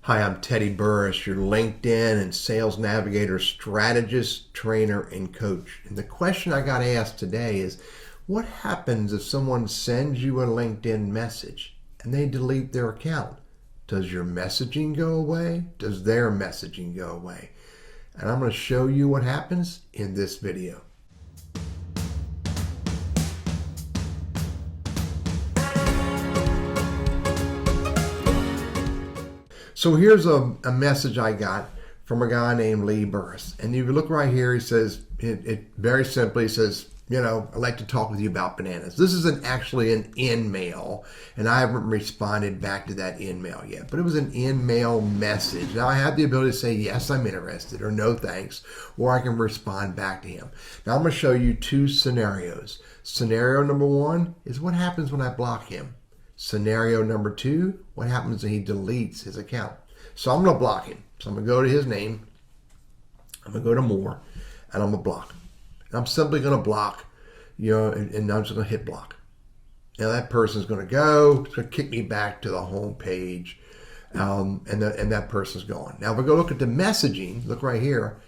Hi, I'm Teddy Burriss, your LinkedIn and Sales Navigator strategist, trainer, and coach. And the question I got asked today is, what happens if someone sends you a LinkedIn message and they delete their account? Does your messaging go away? Does their messaging go away? And I'm going to show you what happens in this video. So here's a message I got from a guy named Burriss. And if you look right here, he says, it very simply says, I'd like to talk with you about bananas. This is actually an in-mail, and I haven't responded back to that in-mail yet. But it was an in-mail message. Now I have the ability to say, yes, I'm interested, or no thanks, or I can respond back to him. Now I'm going to show you two scenarios. Scenario number one is what happens when I block him. Scenario number two, what happens when he deletes his account? So I'm going to block him. So I'm going to go to his name. I'm going to go to more, and I'm going to block him. And I'm simply going to block, and I'm just going to hit block. Now that person's going to go. It's going to kick me back to the home page, and that person's gone. Now if I go look at the messaging, look right here.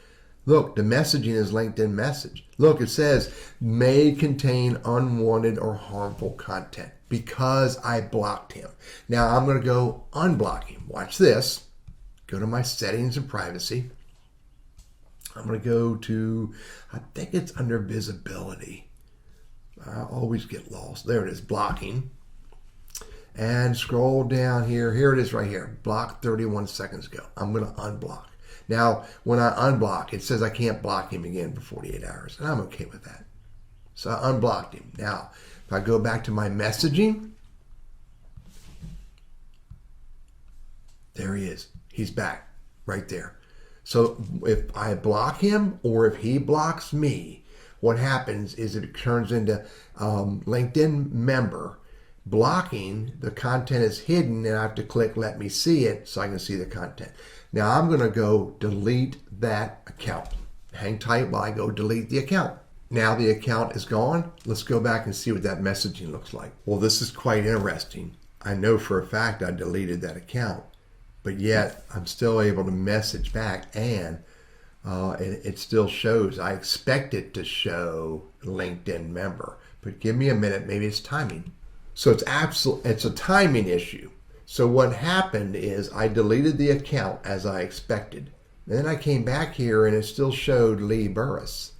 Look, the messaging is LinkedIn message. Look, it says may contain unwanted or harmful content because I blocked him. Now I'm going to go unblock him. Watch this. Go to my settings and privacy. I'm going to go to, I think it's under visibility. I always get lost. There it is, blocking. And scroll down here. Here it is right here. Blocked 31 seconds ago. I'm going to unblock. Now, when I unblock, it says I can't block him again for 48 hours. And I'm okay with that. So I unblocked him. Now, if I go back to my messaging, there he is. He's back right there. So if I block him or if he blocks me, what happens is it turns into LinkedIn member. Blocking, the content is hidden and I have to click let me see it so I can see the content. Now I'm going to go delete that account. Hang tight while I go delete the account. Now the account is gone. Let's go back and see what that messaging looks like. Well, this is quite interesting. I know for a fact I deleted that account, but yet I'm still able to message back and it still shows. I expect it to show LinkedIn member, but give me a minute. Maybe it's timing. So it's a timing issue. So what happened is I deleted the account as I expected. And then I came back here and it still showed Burriss.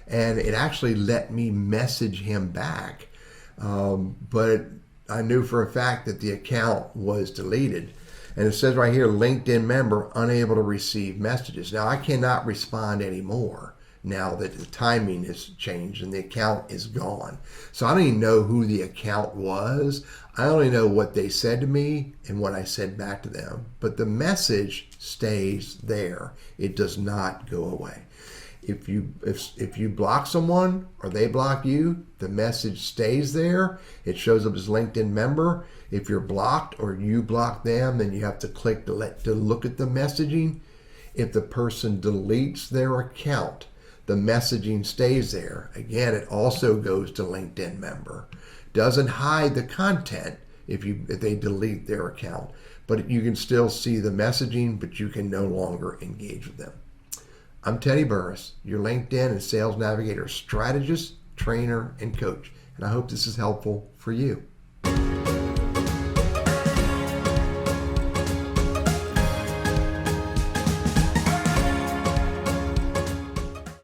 And it actually let me message him back. But I knew for a fact that the account was deleted. And it says right here, LinkedIn member unable to receive messages. Now I cannot respond anymore now that the timing has changed and the account is gone. So I don't even know who the account was. I only know what they said to me and what I said back to them. But the message stays there. It does not go away. If you block someone or they block you, the message stays there. It shows up as LinkedIn member. If you're blocked or you block them, then you have to click to look at the messaging. If the person deletes their account, the messaging stays there. Again, it also goes to LinkedIn member. Doesn't hide the content if they delete their account, but you can still see the messaging, but you can no longer engage with them. I'm Teddy Burriss, your LinkedIn and Sales Navigator strategist, trainer, and coach, and I hope this is helpful for you.